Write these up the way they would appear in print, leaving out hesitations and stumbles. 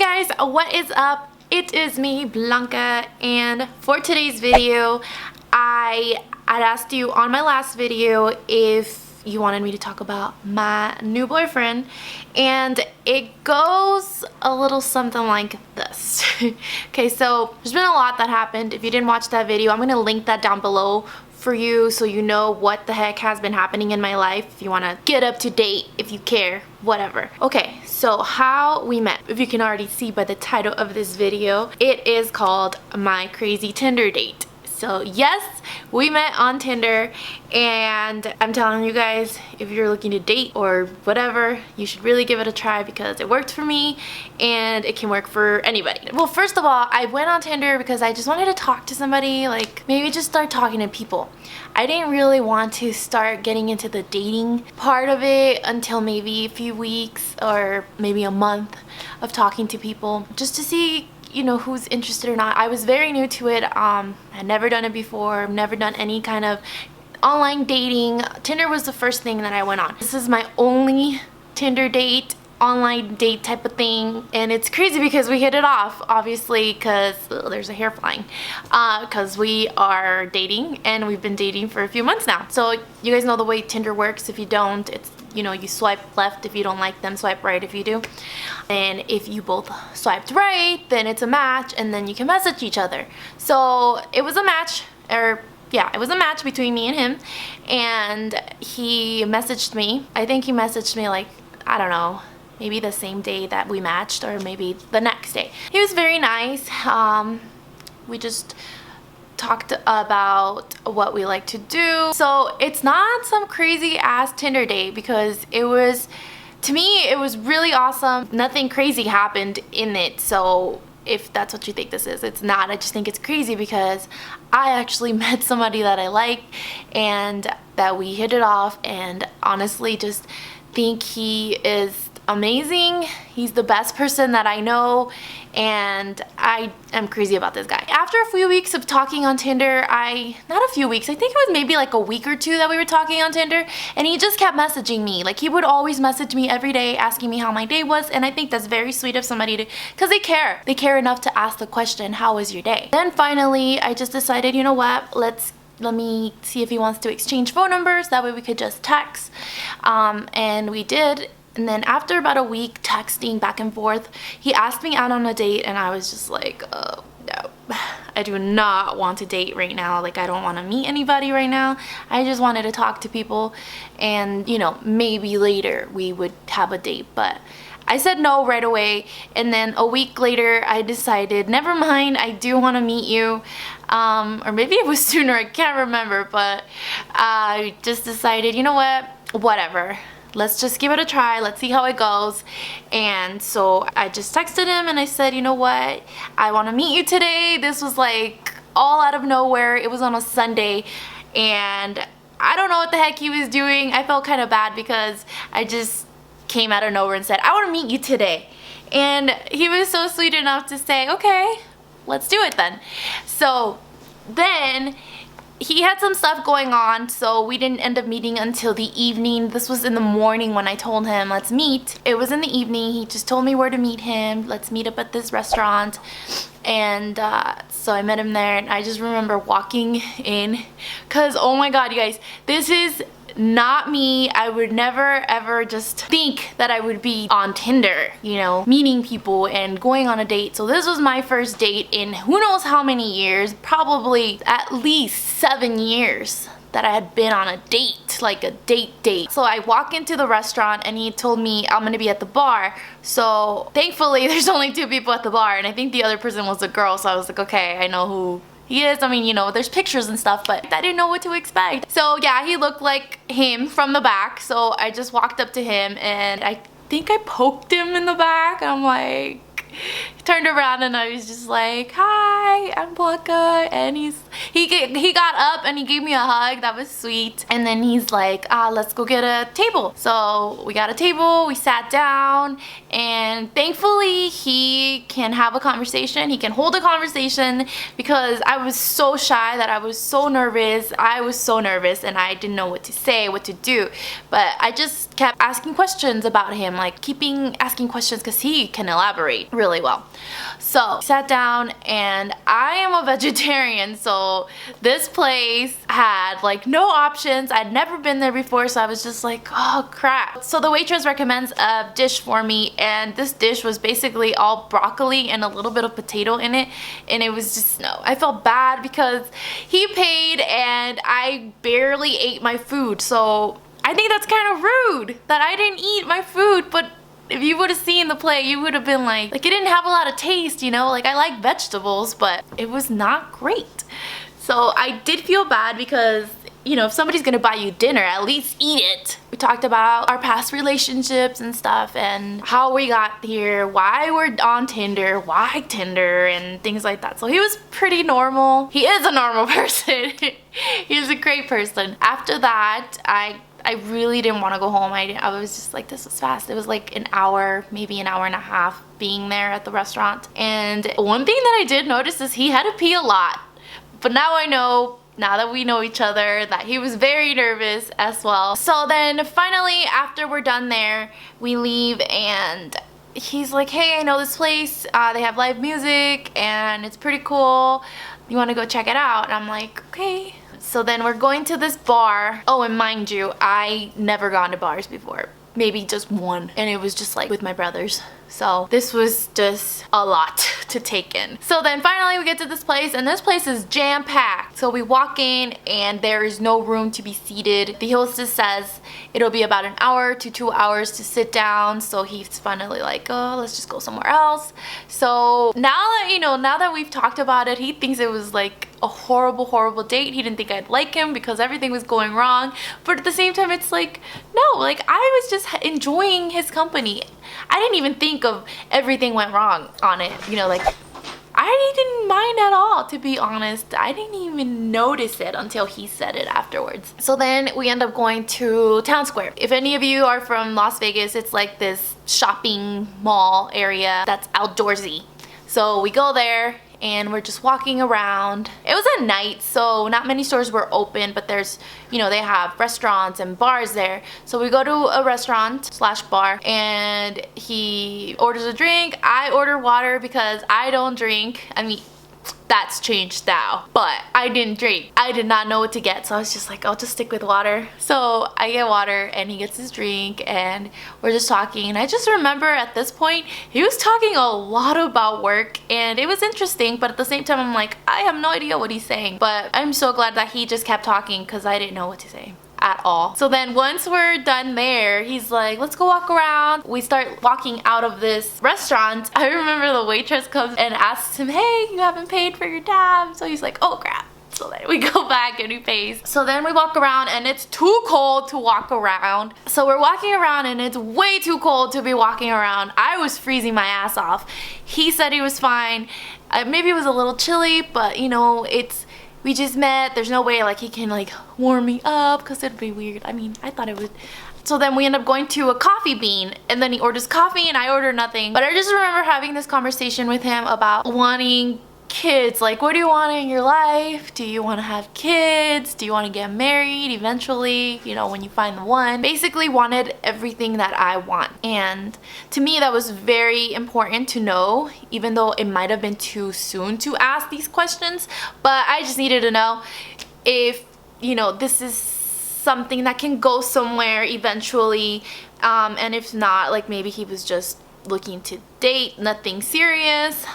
Guys, what is up? It is me, Blanca, and for today's video I had asked you on my last video if you wanted me to talk about my new boyfriend, and it goes a little something like this. Okay, so there's been a lot that happened. If you didn't watch that video, I'm gonna link that down below for you so you know what the heck has been happening in my life, if you want to get up to date, if you care, whatever. Okay, so how we met. If you can already see by the title of this video, it is called My Crazy Tinder Date. So yes, we met on Tinder, and I'm telling you guys, if you're looking to date or whatever, you should really give it a try because it worked for me and it can work for anybody. Well, first of all, I went on Tinder because I just wanted to talk to somebody, like maybe just start talking to people. I didn't really want to start getting into the dating part of it until maybe a few weeks or maybe a month of talking to people just to see, you know, who's interested or not. I was very new to it. I'd never done it before, never done any kind of online dating. Tinder was the first thing that I went on. This is my only Tinder date, online date type of thing, and it's crazy because we hit it off, obviously, because there's a hair flying, because we are dating and we've been dating for a few months now. So you guys know the way Tinder works. If you don't, it's, you know, you swipe left if you don't like them, swipe right if you do, and if you both swiped right, then it's a match, and then you can message each other. So it was a match, or yeah, it was a match between me and him, and he messaged me. I think he messaged me like, I don't know, maybe the same day that we matched or maybe the next day. He was very nice. We just talked about what we like to do. So it's not some crazy ass Tinder date because it was, to me, it was really awesome. Nothing crazy happened in it. So if that's what you think this is, it's not. I just think it's crazy because I actually met somebody that I like and that we hit it off, and honestly just think he is amazing. He's the best person that I know, and I am crazy about this guy. After a few weeks of talking on Tinder, not a few weeks, I think it was maybe like a week or two that we were talking on Tinder, and he just kept messaging me. Like, he would always message me every day asking me how my day was, and I think that's very sweet of somebody to, because they care. They care enough to ask the question, how was your day? Then finally, I just decided, you know what, let me see if he wants to exchange phone numbers. That way we could just text, and we did. And then after about a week texting back and forth, he asked me out on a date, and I was just like, oh, no, I do not want to date right now. Like, I don't want to meet anybody right now. I just wanted to talk to people, and, you know, maybe later we would have a date. But I said no right away, and then a week later I decided, never mind, I do want to meet you. Or maybe it was sooner, I can't remember, but I just decided, you know what, whatever. Let's just give it a try. Let's see how it goes. And so I just texted him and I said, you know what? I want to meet you today. This was like all out of nowhere. It was on a Sunday, and I don't know what the heck he was doing. I felt kind of bad because I just came out of nowhere and said, I want to meet you today. And he was so sweet enough to say, okay, let's do it then. So then he had some stuff going on, so we didn't end up meeting until the evening. This was in the morning when I told him, let's meet. It was in the evening. He just told me where to meet him. Let's meet up at this restaurant. And so I met him there, and I just remember walking in, because oh my god, you guys, this is not me. I would never ever just think that I would be on Tinder, you know, meeting people and going on a date. So this was my first date in who knows how many years, probably at least 7 years that I had been on a date, like a date. So I walk into the restaurant and he told me I'm gonna be at the bar. So thankfully there's only 2 people at the bar, and I think the other person was a girl, so I was like, okay, I know who he is. I mean, you know, there's pictures and stuff, but I didn't know what to expect. So yeah, he looked like him from the back, so I just walked up to him and I think I poked him in the back. I'm like, turned around and I was just like, hi, I'm Blanca, and he got up and he gave me a hug. That was sweet. And then he's like, let's go get a table. So we got a table, we sat down, and thankfully he actually can have a conversation. He can hold a conversation, because I was so shy that I was so nervous. I was so nervous and I didn't know what to say, what to do. But I just kept asking questions about him, like keeping asking questions, because he can elaborate really well. So sat down, and I am a vegetarian, so this place had like no options. I'd never been there before, so I was just like, oh crap. So the waitress recommends a dish for me, and this dish was basically all broccoli and a little bit of potato in it, and it was just, no. I felt bad because he paid and I barely ate my food, so I think that's kind of rude that I didn't eat my food. But if you would have seen the plate, you would have been like it didn't have a lot of taste, you know? Like, I like vegetables, but it was not great. So I did feel bad because, you know, if somebody's gonna buy you dinner, at least eat it. We talked about our past relationships and stuff, and how we got here, why we're on Tinder, why Tinder, and things like that. So he was pretty normal. He is a normal person. He's a great person. After that, I really didn't want to go home. I was just like, this was fast. It was like an hour, maybe an hour and a half being there at the restaurant. And one thing that I did notice is he had to pee a lot. But now I know, now that we know each other, that he was very nervous as well. So then finally, after we're done there, we leave, and he's like, hey, I know this place. They have live music and it's pretty cool. You want to go check it out? And I'm like, okay. So then we're going to this bar. Oh, and mind you, I never gone to bars before. Maybe just one, and it was just like with my brothers. So this was just a lot to take in. So then finally we get to this place, and this place is jam-packed. So we walk in and there is no room to be seated. The hostess says it'll be about an hour to 2 hours to sit down. So he's finally like, oh, let's just go somewhere else. So now that, you know, now that we've talked about it, he thinks it was like a horrible date. He didn't think I'd like him because everything was going wrong. But at the same time, it's like, no, like I was just enjoying his company. I didn't even think of everything went wrong on it, you know, like I didn't mind at all, to be honest. I didn't even notice it until he said it afterwards. So then we end up going to Town Square. If any of you are from Las Vegas, it's like this shopping mall area that's outdoorsy. So we go there and we're just walking around. It was at night, so not many stores were open, but there's, you know, they have restaurants and bars there. So we go to a restaurant slash bar, and he orders a drink. I order water because I don't drink. I mean, that's changed now, but I didn't drink. I did not know what to get, so I was just like, I'll just stick with water. So I get water and he gets his drink, and we're just talking. And I just remember at this point, he was talking a lot about work, and it was interesting, but at the same time, I'm like, I have no idea what he's saying. But I'm so glad that he just kept talking, because I didn't know what to say at all. So then once we're done there, he's like, let's go walk around. We start walking out of this restaurant. I remember the waitress comes and asks him, hey, you haven't paid for your tab. So he's like, oh crap. So then we go back and he pays. So then we walk around, and it's too cold to walk around. So we're walking around and it's way too cold to be walking around. I was freezing my ass off. He said he was fine. Maybe it was a little chilly, but you know, we just met. There's no way like he can like warm me up, because it'd be weird. I mean, I thought it would. So then we end up going to a coffee bean, and then he orders coffee and I order nothing. But I just remember having this conversation with him about wanting kids. Like, what do you want in your life? Do you want to have kids? Do you want to get married eventually, you know, when you find the one? Basically wanted everything that I want. And to me, that was very important to know, even though it might have been too soon to ask these questions. But I just needed to know if, you know, this is something that can go somewhere eventually, and if not, like maybe he was just looking to date, nothing serious.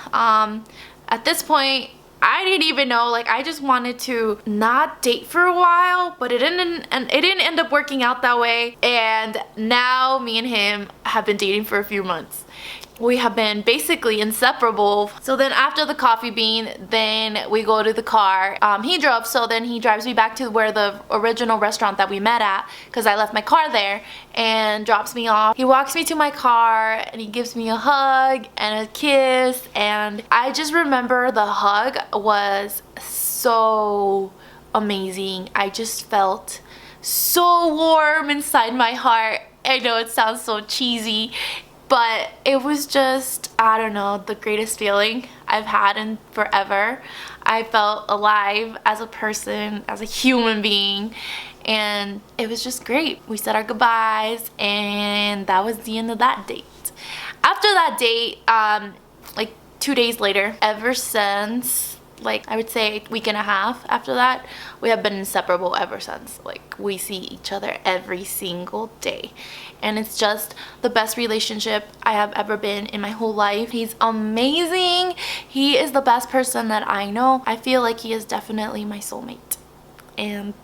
At this point, I didn't even know, like I just wanted to not date for a while, but it didn't end up working out that way. And now me and him have been dating for a few months. We have been basically inseparable. So then after the coffee bean, then we go to the car. He drove, so then he drives me back to where the original restaurant that we met at, because I left my car there, and drops me off. He walks me to my car and he gives me a hug and a kiss, and I just remember the hug was so amazing. I just felt so warm inside my heart. I know it sounds so cheesy. But it was just, I don't know, the greatest feeling I've had in forever. I felt alive as a person, as a human being, and it was just great. We said our goodbyes, and that was the end of that date. After that date, like 2 days later, ever since, like I would say a week and a half after that, we have been inseparable ever since. Like we see each other every single day, and it's just the best relationship I have ever been in my whole life. He's amazing. He is the best person that I know. I feel like he is definitely my soulmate. And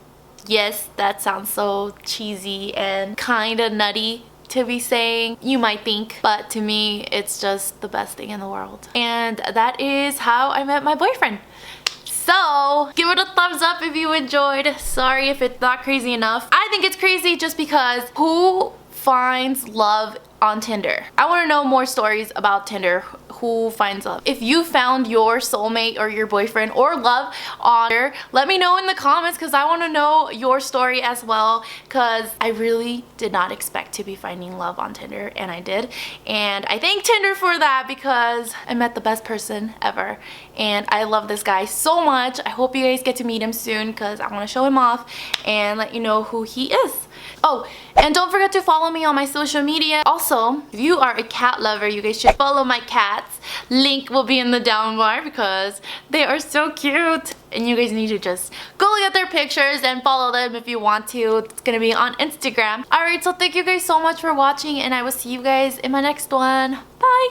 yes, that sounds so cheesy and kind of nutty to be saying, you might think, but to me it's just the best thing in the world. And that is how I met my boyfriend. So give it a thumbs up if you enjoyed. Sorry if it's not crazy enough. I think it's crazy just because who finds love on Tinder? I want to know more stories about Tinder. Who finds love? If you found your soulmate or your boyfriend or love on Tinder, let me know in the comments, because I want to know your story as well, because I really did not expect to be finding love on Tinder, and I did. And I thank Tinder for that, because I met the best person ever, and I love this guy so much. I hope you guys get to meet him soon, because I want to show him off and let you know who he is. Oh, and don't forget to follow me on my social media. Also, if you are a cat lover, you guys should follow my cats. Link will be in the down bar because they are so cute. And you guys need to just go look at their pictures and follow them if you want to. It's gonna be on Instagram. Alright, so thank you guys so much for watching, and I will see you guys in my next one. Bye!